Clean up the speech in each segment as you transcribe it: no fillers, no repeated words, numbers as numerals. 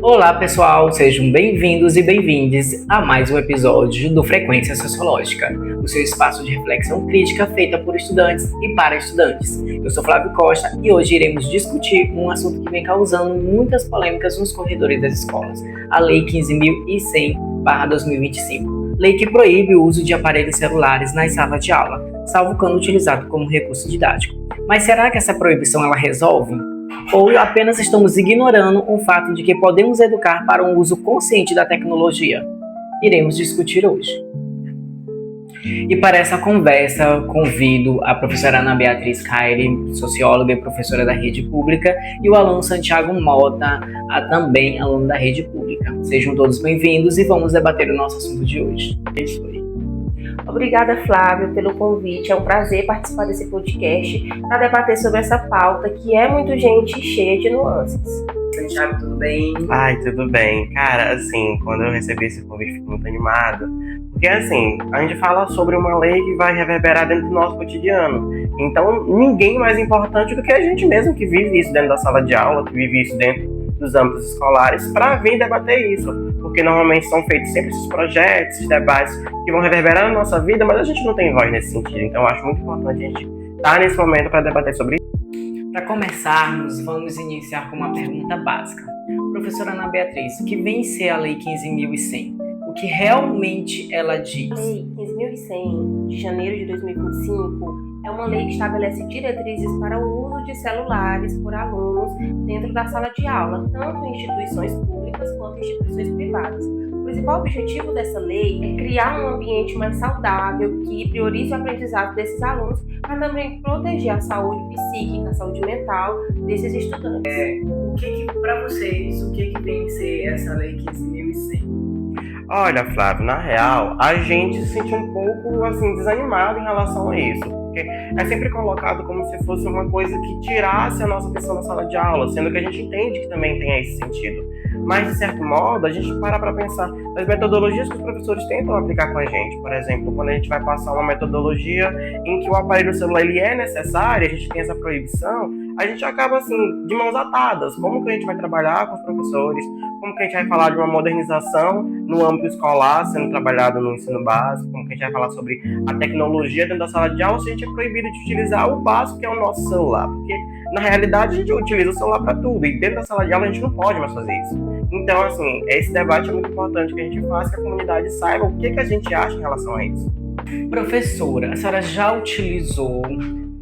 Olá, pessoal, sejam bem-vindos e bem-vindes a mais um episódio do Frequência Sociológica, o seu espaço de reflexão crítica feita por estudantes e para estudantes. Eu sou Flávio Costa e hoje iremos discutir um assunto que vem causando muitas polêmicas nos corredores das escolas, a Lei 15.100/2025, lei que proíbe o uso de aparelhos celulares nas salas de aula, salvo quando utilizado como recurso didático. Mas será que essa proibição ela resolve? Ou apenas estamos ignorando o fato de que podemos educar para um uso consciente da tecnologia? Iremos discutir hoje. E para essa conversa, convido a professora Ana Beatriz Caire, socióloga e professora da rede pública, e o aluno Santiago Mota, também aluno da rede pública. Sejam todos bem-vindos e vamos debater o nosso assunto de hoje. Obrigada, Flávio, pelo convite. É um prazer participar desse podcast para debater sobre essa pauta que é muito gente cheia de nuances. Santiago, tudo bem? Ai, tudo bem. Cara, assim, quando eu recebi esse convite, fico muito animado. Porque, assim, a gente fala sobre uma lei que vai reverberar dentro do nosso cotidiano. Então, ninguém mais importante do que a gente mesmo que vive isso dentro da sala de aula, que vive isso dentro dos âmbitos escolares, para vir debater isso. Porque normalmente são feitos sempre esses projetos, esses debates que vão reverberar na nossa vida, mas a gente não tem voz nesse sentido. Então, eu acho muito importante a gente estar nesse momento para debater sobre isso. Para começarmos, vamos iniciar com uma pergunta básica. Professora Ana Beatriz, o que vem ser a Lei 15.100? O que realmente ela diz? A Lei 15.100, de janeiro de 2025, é uma lei que estabelece diretrizes para o uso de celulares por alunos dentro da sala de aula, tanto em instituições públicas quanto em instituições privadas. O principal objetivo dessa lei é criar um ambiente mais saudável que priorize o aprendizado desses alunos, mas também proteger a saúde psíquica, a saúde mental desses estudantes. Para vocês, o que vem ser essa Lei 15.100? Olha, Flávio, na real, a gente se sente um pouco, assim, desanimado em relação a isso. Porque é sempre colocado como se fosse uma coisa que tirasse a nossa atenção na sala de aula, sendo que a gente entende que também tem esse sentido. Mas, de certo modo, a gente para pensar nas metodologias que os professores tentam aplicar com a gente. Por exemplo, quando a gente vai passar uma metodologia em que o aparelho celular ele é necessário, a gente tem essa proibição, a gente acaba, assim, de mãos atadas. Como que a gente vai trabalhar com os professores? Como que a gente vai falar de uma modernização no âmbito escolar, sendo trabalhado no ensino básico? Como que a gente vai falar sobre a tecnologia dentro da sala de aula se a gente é proibido de utilizar o básico, que é o nosso celular? Porque, na realidade, a gente utiliza o celular para tudo. E dentro da sala de aula a gente não pode mais fazer isso. Então, assim, esse debate é muito importante que a gente faça, que a comunidade saiba o que a gente acha em relação a isso. Professora, a senhora já utilizou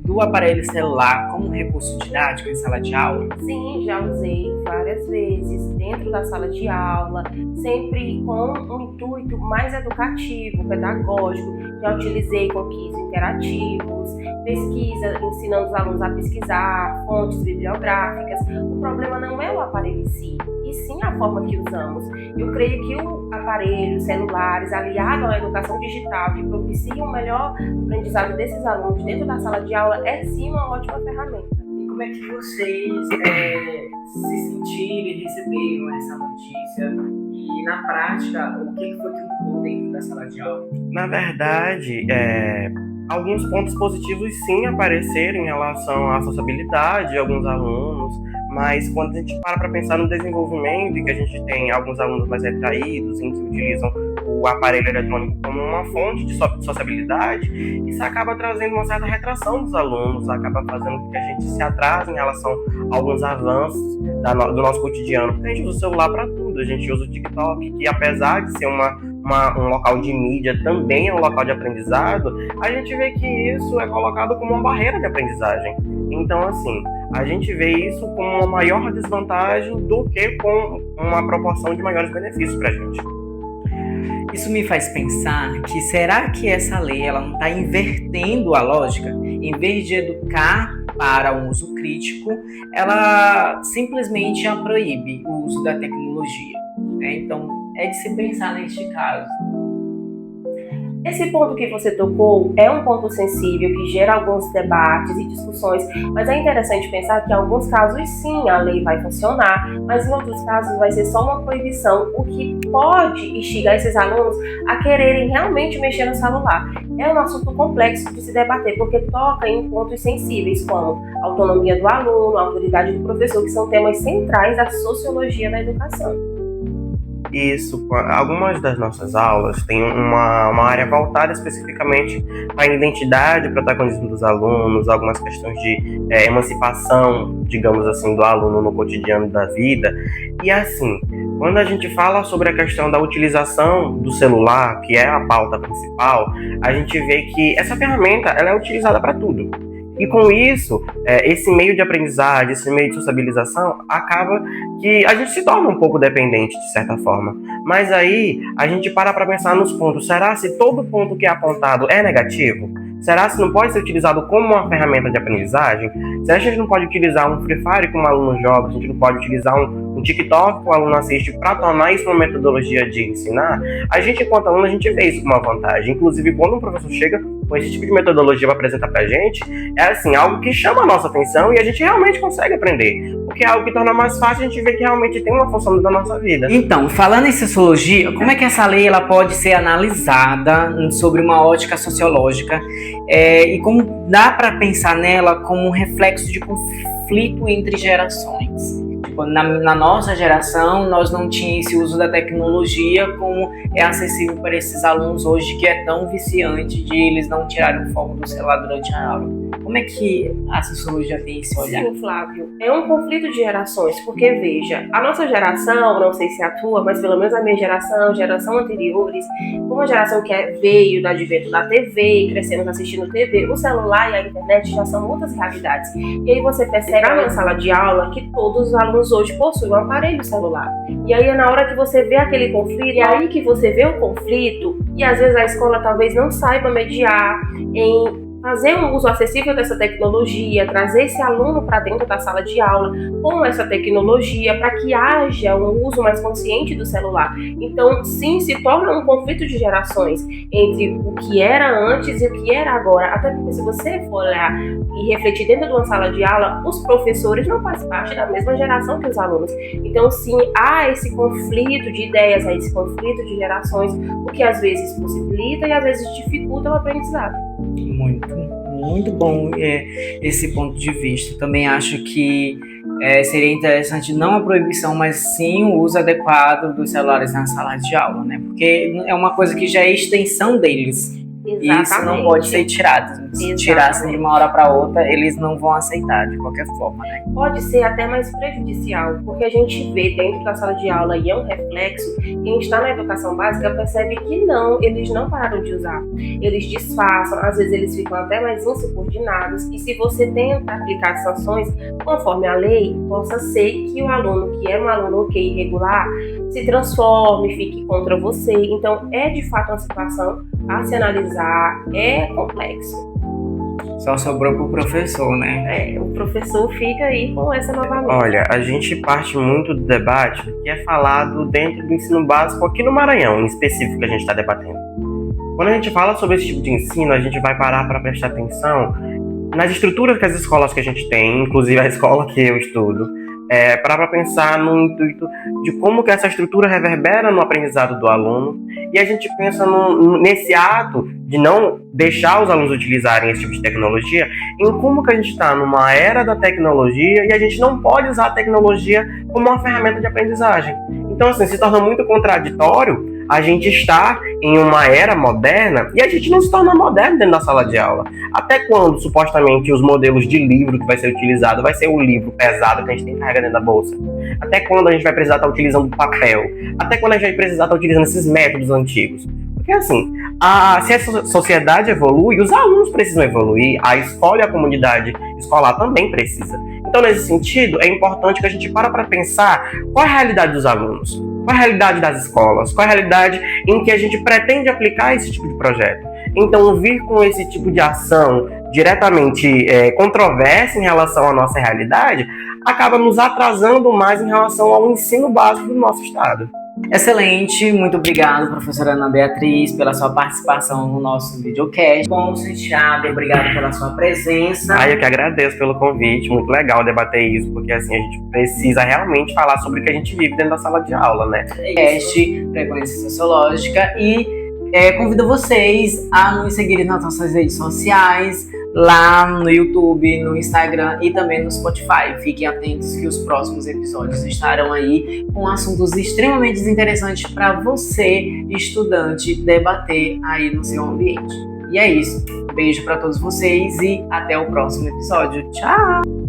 do aparelho celular como recurso didático em sala de aula? Sim, já usei várias vezes dentro da sala de aula, sempre com um intuito mais educativo, pedagógico. Já utilizei com quiz interativos, pesquisa, ensinando os alunos a pesquisar, fontes bibliográficas. O problema não é o aparelho em si, e sim a forma que usamos. Eu creio que o aparelho, celulares, aliado à educação digital, que propicia um melhor aprendizado desses alunos dentro da sala de aula, é sim uma ótima ferramenta. E como é que vocês se sentiram e receberam essa notícia? E na prática, o que foi que mudou dentro da sala de aula? Na verdade, alguns pontos positivos sim apareceram em relação à sociabilidade de alguns alunos, mas quando a gente para pensar no desenvolvimento, e que a gente tem alguns alunos mais retraídos, em que utilizam o aparelho eletrônico como uma fonte de sociabilidade, isso acaba trazendo uma certa retração dos alunos, acaba fazendo com que a gente se atrase em relação a alguns avanços do nosso cotidiano, porque a gente usa o celular para tudo, a gente usa o TikTok, que apesar de ser um local de mídia, também é um local de aprendizado, a gente vê que isso é colocado como uma barreira de aprendizagem. Então, assim, a gente vê isso como uma maior desvantagem do que com uma proporção de maiores benefícios para a gente. Isso me faz pensar que será que essa lei ela não está invertendo a lógica? Em vez de educar para um uso crítico, ela simplesmente a proíbe o uso da tecnologia. Então, é de se pensar neste caso. Esse ponto que você tocou é um ponto sensível que gera alguns debates e discussões, mas é interessante pensar que em alguns casos sim a lei vai funcionar, mas em outros casos vai ser só uma proibição, o que pode instigar esses alunos a quererem realmente mexer no celular. É um assunto complexo de se debater, porque toca em pontos sensíveis como a autonomia do aluno, a autoridade do professor, que são temas centrais da sociologia da educação. Isso, algumas das nossas aulas têm uma área voltada especificamente para a identidade e protagonismo dos alunos, algumas questões de emancipação, digamos assim, do aluno no cotidiano da vida. E assim, quando a gente fala sobre a questão da utilização do celular, que é a pauta principal, a gente vê que essa ferramenta ela é utilizada para tudo. E com isso, esse meio de aprendizagem, esse meio de sociabilização, acaba que a gente se torna um pouco dependente, de certa forma. Mas aí, a gente para pensar nos pontos. Será se todo ponto que é apontado é negativo? Será se não pode ser utilizado como uma ferramenta de aprendizagem? Será que a gente não pode utilizar um Free Fire como o aluno joga? A gente não pode utilizar um TikTok que o aluno assiste para tornar isso uma metodologia de ensinar? A gente, enquanto aluno, a gente vê isso como uma vantagem. Inclusive, quando um professor chega com esse tipo de metodologia para apresentar para a gente, é assim, algo que chama a nossa atenção e a gente realmente consegue aprender. Porque é algo que torna mais fácil a gente ver que realmente tem uma função da nossa vida. Então, falando em sociologia, como é que essa lei ela pode ser analisada sobre uma ótica sociológica e como dá para pensar nela como um reflexo de conflito entre gerações? Tipo, na nossa geração, nós não tínhamos esse uso da tecnologia como é acessível para esses alunos hoje, que é tão viciante de eles não tirarem o foco do celular durante a aula. Como é que a sociologia tem esse olhar? Sim, Flávio, é um conflito de gerações, porque veja, a nossa geração, não sei se é a tua, mas pelo menos a minha geração anteriores, uma geração que veio do advento da TV, crescendo assistindo TV, o celular e a internet já são outras realidades. E aí você percebe na sala de aula que todos os alunos hoje possuem um aparelho celular. E aí é na hora que você vê aquele conflito, e aí que você vê o conflito, e às vezes a escola talvez não saiba mediar em fazer um uso acessível dessa tecnologia, trazer esse aluno para dentro da sala de aula com essa tecnologia para que haja um uso mais consciente do celular. Então, sim, se torna um conflito de gerações entre o que era antes e o que era agora. Até porque se você for olhar e refletir dentro de uma sala de aula, os professores não fazem parte da mesma geração que os alunos. Então, sim, há esse conflito de ideias, há esse conflito de gerações, o que às vezes possibilita e às vezes dificulta o aprendizado. Muito bom esse ponto de vista. Também acho que seria interessante não a proibição, mas sim o uso adequado dos celulares na sala de aula, né? Porque é uma coisa que já é extensão deles. Exatamente. E isso não pode ser tirado. Se tirassem de uma hora para outra, eles não vão aceitar de qualquer forma, né? Pode ser até mais prejudicial, porque a gente vê dentro da sala de aula e é um reflexo, quem está na educação básica percebe que eles não pararam de usar. Eles disfarçam, às vezes eles ficam até mais insubordinados, e se você tenta aplicar sanções conforme a lei, possa ser que o aluno, que era um aluno ok irregular, se transforme, fique contra você. Então é de fato uma situação a se analisar, é complexo. Só sobrou pro professor, né? O professor fica aí com essa novamente. Olha, a gente parte muito do debate que é falado dentro do ensino básico aqui no Maranhão, em específico, que a gente está debatendo. Quando a gente fala sobre esse tipo de ensino, a gente vai parar para prestar atenção nas estruturas que as escolas que a gente tem, inclusive a escola que eu estudo, para pensar no intuito de como que essa estrutura reverbera no aprendizado do aluno, e a gente pensa nesse ato de não deixar os alunos utilizarem esse tipo de tecnologia, em como que a gente está numa era da tecnologia e a gente não pode usar a tecnologia como uma ferramenta de aprendizagem. Então, assim, se torna muito contraditório a gente está em uma era moderna e a gente não se torna moderno dentro da sala de aula. Até quando, supostamente, os modelos de livro que vai ser utilizado vai ser o livro pesado que a gente tem que carregar dentro da bolsa? Até quando a gente vai precisar estar utilizando papel? Até quando a gente vai precisar estar utilizando esses métodos antigos? Porque, assim, se a sociedade evolui, os alunos precisam evoluir, a escola e a comunidade escolar também precisa. Então, nesse sentido, é importante que a gente para pensar qual é a realidade dos alunos, qual é a realidade das escolas, qual é a realidade em que a gente pretende aplicar esse tipo de projeto. Então, vir com esse tipo de ação diretamente controversa em relação à nossa realidade, acaba nos atrasando mais em relação ao ensino básico do nosso estado. Excelente, muito obrigado, professora Ana Beatriz, pela sua participação no nosso videocast. Bom, Santiago, obrigado pela sua presença. Eu que agradeço pelo convite, muito legal debater isso, porque assim, a gente precisa realmente falar sobre o que a gente vive dentro da sala de aula, né? Podcast Frequência Sociológica e convido vocês a nos seguirem nas nossas redes sociais, lá no YouTube, no Instagram e também no Spotify. Fiquem atentos que os próximos episódios estarão aí com assuntos extremamente interessantes para você, estudante, debater aí no seu ambiente. E é isso. Beijo para todos vocês e até o próximo episódio. Tchau!